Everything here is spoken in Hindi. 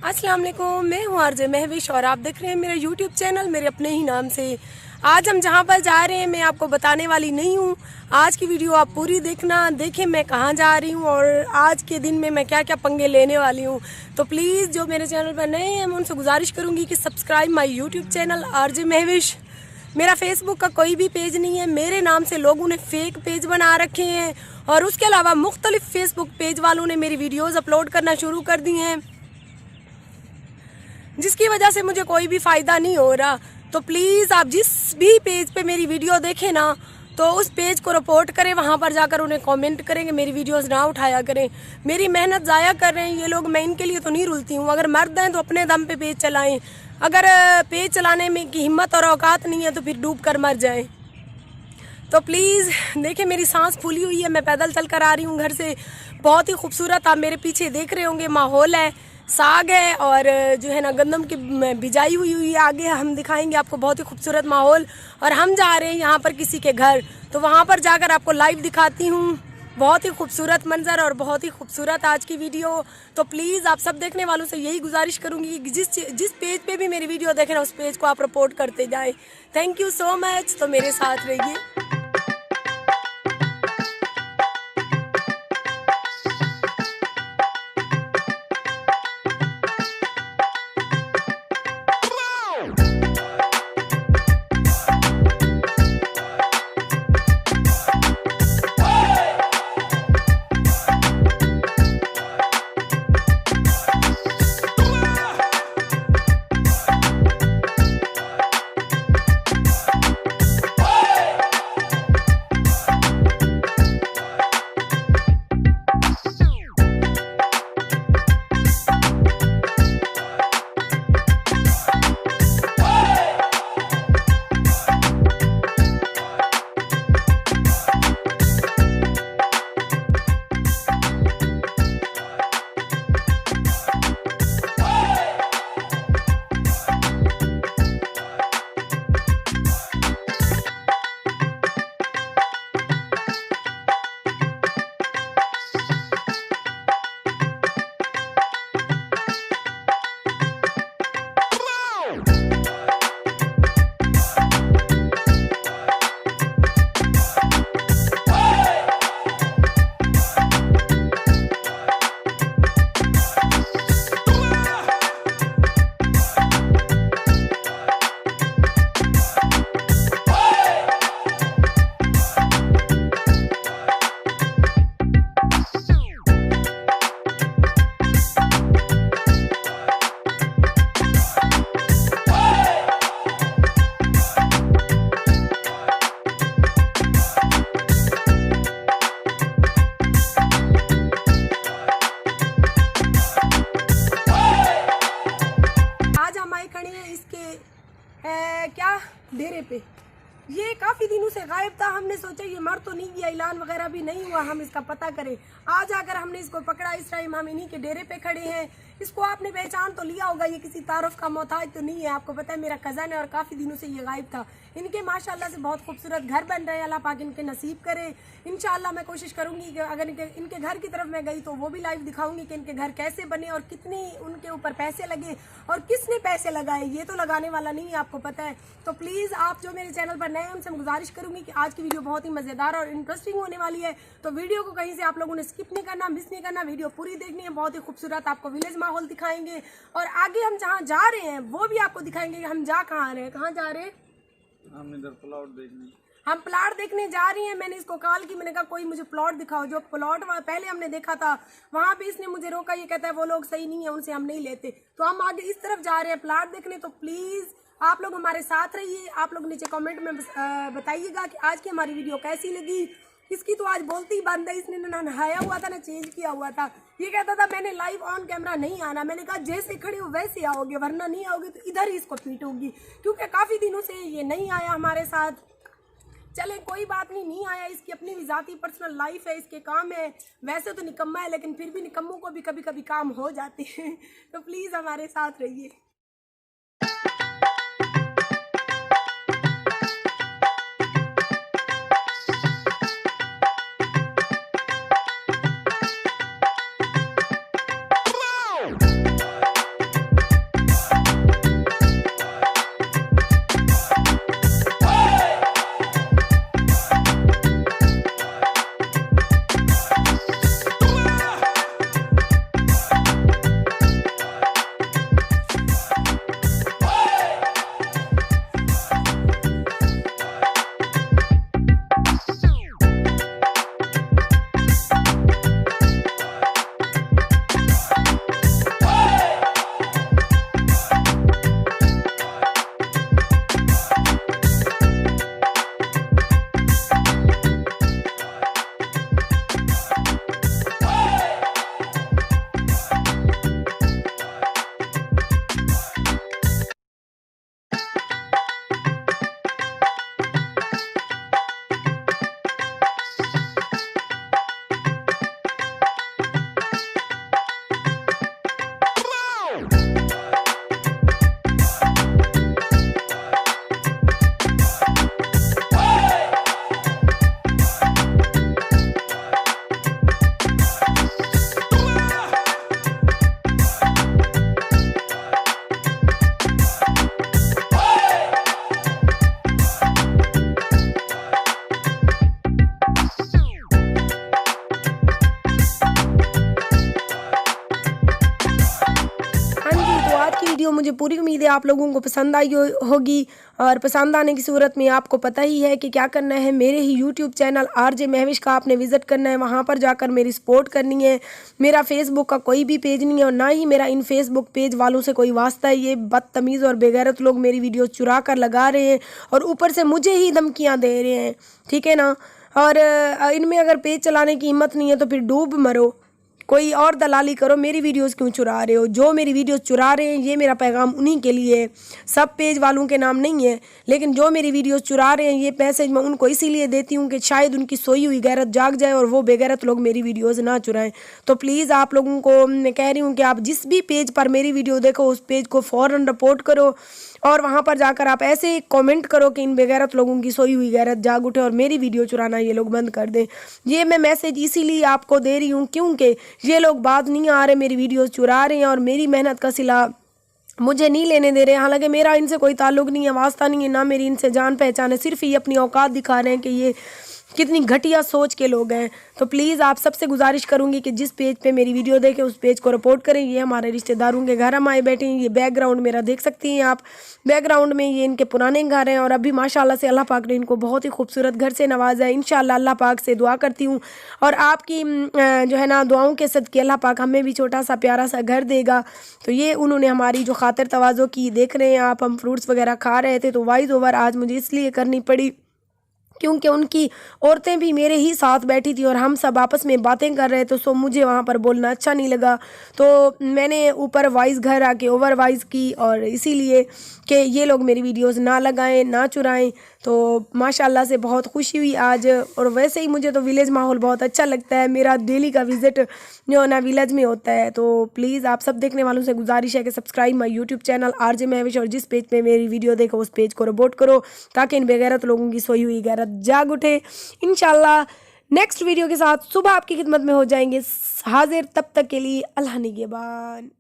अस्सलाम वालेकुम, मैं हूँ आरजे महविश और आप देख रहे हैं मेरा यूट्यूब चैनल मेरे अपने ही नाम से। आज हम जहाँ पर जा रहे हैं मैं आपको बताने वाली नहीं हूँ। आज की वीडियो आप पूरी देखना, देखें मैं कहाँ जा रही हूँ और आज के दिन में मैं क्या क्या पंगे लेने वाली हूँ। तो प्लीज़ जो मेरे चैनल पर नए हैं मैं उनसे गुजारिश करूँगी कि subscribe my YouTube channel RJ Mahvish. मेरा फेसबुक का कोई भी पेज नहीं है, मेरे नाम से लोगों ने फेक पेज बना रखे हैं और उसके अलावा मुख्तलिफ फेसबुक पेज वालों ने मेरी वीडियोज़ अपलोड करना शुरू कर दी हैं, जिसकी वजह से मुझे कोई भी फ़ायदा नहीं हो रहा। तो प्लीज़ आप जिस भी पेज पे मेरी वीडियो देखें ना, तो उस पेज को रिपोर्ट करें, वहाँ पर जाकर उन्हें कमेंट करेंगे, मेरी वीडियोस ना उठाया करें। मेरी मेहनत ज़ाया कर रहे हैं ये लोग, मैं इनके लिए तो नहीं रुलती हूँ। अगर मर्द हैं तो अपने दम पे पेज चलाएं, अगर पेज चलाने में की हिम्मत और औकात नहीं है तो फिर डूब कर मर जाएं। तो प्लीज़ देखिए मेरी सांस फूली हुई है, मैं पैदल चल कर आ रही हूँ घर से। बहुत ही खूबसूरत आप मेरे पीछे देख रहे होंगे माहौल है, साग है और जो है ना गंदम की बिजाई हुई है। आगे हम दिखाएंगे आपको बहुत ही खूबसूरत माहौल। और हम जा रहे हैं यहाँ पर किसी के घर, तो वहाँ पर जाकर आपको लाइव दिखाती हूँ। बहुत ही खूबसूरत मंजर और बहुत ही खूबसूरत आज की वीडियो। तो प्लीज़ आप सब देखने वालों से यही गुजारिश करूँगी कि जिस पेज पे भी मेरी वीडियो देखें ना, उस पेज को आप रिपोर्ट करते जाएँ। Thank you so much. तो मेरे साथ रहिए। क्या डेरे पे ये काफ़ी दिनों से गायब था। हमने सोचा ये मर तो नहीं गया, ऐलान वगैरह भी नहीं हुआ, हम इसका पता करें। आज आकर हमने इसको पकड़ा। इस टाइम हम इन्हीं के डेरे पे खड़े हैं। इसको आपने पहचान तो लिया होगा, ये किसी तारुफ का मोहताज तो नहीं है। आपको पता है मेरा कज़न है और काफ़ी दिनों से ये गायब था। इनके माशाल्लाह से बहुत खूबसूरत घर बन रहे हैं, अल्लाह पाक इनके नसीब करे। इंशाल्लाह मैं कोशिश करूंगी कि अगर इनके घर की तरफ मैं गई तो वो भी लाइव दिखाऊंगी कि इनके घर कैसे बने और कितनी उनके ऊपर पैसे लगे और किसने पैसे लगाए। ये तो लगाने वाला नहीं है, आपको पता है। तो प्लीज़ आप जो मेरे चैनल पर नए हैं उनसे गुजारिश करूंगी कि आज की वीडियो बहुत ही मज़ेदार और इंटरेस्टिंग होने वाली है। तो वीडियो को कहीं से आप लोगों ने स्किप नहीं करना, मिस नहीं करना, वीडियो पूरी देखनी है। बहुत ही खूबसूरत आपको विलेज माहौल दिखाएंगे और आगे हम जहाँ जा रहे हैं वो भी आपको दिखाएंगे कि हम जा कहाँ रहे हैं। कहाँ जा रहे हैं? हम इधर प्लॉट देखने, हम प्लॉट देखने जा रही हैं। मैंने इसको कॉल की, मैंने कहा कोई मुझे प्लॉट दिखाओ। जो प्लॉट पहले हमने देखा था वहाँ पे इसने मुझे रोका, ये कहता है वो लोग सही नहीं है, उनसे हम नहीं लेते। तो हम आगे इस तरफ जा रहे हैं प्लॉट देखने। तो प्लीज़ आप लोग हमारे साथ रहिए। आप लोग नीचे कमेंट में बताइएगा कि आज की हमारी वीडियो कैसी लगी। इसकी तो आज बोलती ही बंद है। इसने ना नहाया हुआ था ना चेंज किया हुआ था। ये कहता था मैंने लाइव ऑन कैमरा नहीं आना। मैंने कहा जैसे खड़े हो वैसे आओगे, वरना नहीं आओगे तो इधर ही इसको पीटूंगी, क्योंकि काफ़ी दिनों से ये नहीं आया हमारे साथ। चले कोई बात नहीं, नहीं आया, इसकी अपनी भी ज़ाती पर्सनल लाइफ है, इसके काम है। वैसे तो निकम्मा है लेकिन फिर भी निकम्मों को भी कभी कभी काम हो जाते हैं। तो प्लीज़ हमारे साथ रहिए। वीडियो मुझे पूरी उम्मीद है आप लोगों को पसंद आई होगी, और पसंद आने की सूरत में आपको पता ही है कि क्या करना है। मेरे ही यूट्यूब चैनल RJ महविश का आपने विज़िट करना है, वहाँ पर जाकर मेरी सपोर्ट करनी है। मेरा फेसबुक का कोई भी पेज नहीं है और ना ही मेरा इन फेसबुक पेज वालों से कोई वास्ता है। ये बदतमीज़ और बेगैरत लोग मेरी वीडियो चुरा कर लगा रहे हैं और ऊपर से मुझे ही धमकियाँ दे रहे हैं, ठीक है ना। और इनमें अगर पेज चलाने की हिम्मत नहीं है तो फिर डूब मरो, कोई और दलाली करो। मेरी वीडियोस क्यों चुरा रहे हो? जो मेरी वीडियोस चुरा रहे हैं, ये मेरा पैगाम उन्हीं के लिए है, सब पेज वालों के नाम नहीं है। लेकिन जो मेरी वीडियोस चुरा रहे हैं, ये मैसेज मैं उनको इसीलिए देती हूँ कि शायद उनकी सोई हुई गैरत जाग जाए और वो बेगैरत लोग मेरी वीडियोस ना चुराएं। तो प्लीज़ आप लोगों को मैं कह रही हूँ कि आप जिस भी पेज पर मेरी वीडियो देखो उस पेज को फ़ौरन रिपोर्ट करो और वहाँ पर जाकर आप ऐसे कमेंट करो कि इन बेगैरत लोगों की सोई हुई गैरत जाग उठे और मेरी वीडियो चुराना ये लोग बंद कर दें। ये मैं मैसेज इसीलिए आपको दे रही हूँ क्योंकि ये लोग बात नहीं आ रहे, मेरी वीडियोस चुरा रहे हैं और मेरी मेहनत का सिला मुझे नहीं लेने दे रहे हैं। हालांकि मेरा इनसे कोई ताल्लुक नहीं है, वास्ता नहीं है, ना मेरी इनसे जान पहचान है, सिर्फ ये अपनी औकात दिखा रहे हैं कि ये कितनी घटिया सोच के लोग हैं। तो प्लीज़ आप सबसे गुजारिश करूंगी कि जिस पेज पे मेरी वीडियो देखें उस पेज को रिपोर्ट करें। ये हमारे रिश्तेदारों के घर हम आए बैठे हैं। ये बैकग्राउंड मेरा देख सकती हैं आप, बैकग्राउंड में ये इनके पुराने घर हैं और अभी माशाल्लाह से अल्लाह पाक ने इनको बहुत ही खूबसूरत घर से नवाजा है। इंशाल्लाह अल्लाह पाक से दुआ करती हूँ और आपकी जो है ना दुआओं के सदके अल्लाह पाक हमें भी छोटा सा प्यारा सा घर देगा। तो ये उन्होंने हमारी जो खातिर तवाज़ो की, देख रहे हैं आप, हम फ्रूट्स वगैरह खा रहे थे तो वॉइस ओवर आज मुझे इसलिए करनी पड़ी क्योंकि उनकी औरतें भी मेरे ही साथ बैठी थी और हम सब आपस में बातें कर रहे थे। सो मुझे वहाँ पर बोलना अच्छा नहीं लगा तो मैंने ऊपर वॉइस घर आके ओवर वॉइस की, और इसीलिए कि ये लोग मेरी वीडियोस ना लगाएं, ना चुराएं। तो माशाल्लाह से बहुत खुशी हुई आज। और वैसे ही मुझे तो विलेज माहौल बहुत अच्छा लगता है, मेरा डेली का विज़िट जो है ना विलेज में होता है। तो प्लीज़ आप सब देखने वालों से गुजारिश है कि subscribe my YouTube channel RJ Mahvish और जिस पेज पे मेरी वीडियो देखो उस पेज को रिपोर्ट करो ताकि इन बेगैरत लोगों की सोई हुई गैरत जाग उठे। इंशाल्लाह नेक्स्ट वीडियो के साथ सुबह आपकी खिदमत में हो जाएंगे हाजिर। तब तक के लिए अल्लाह निगहबान।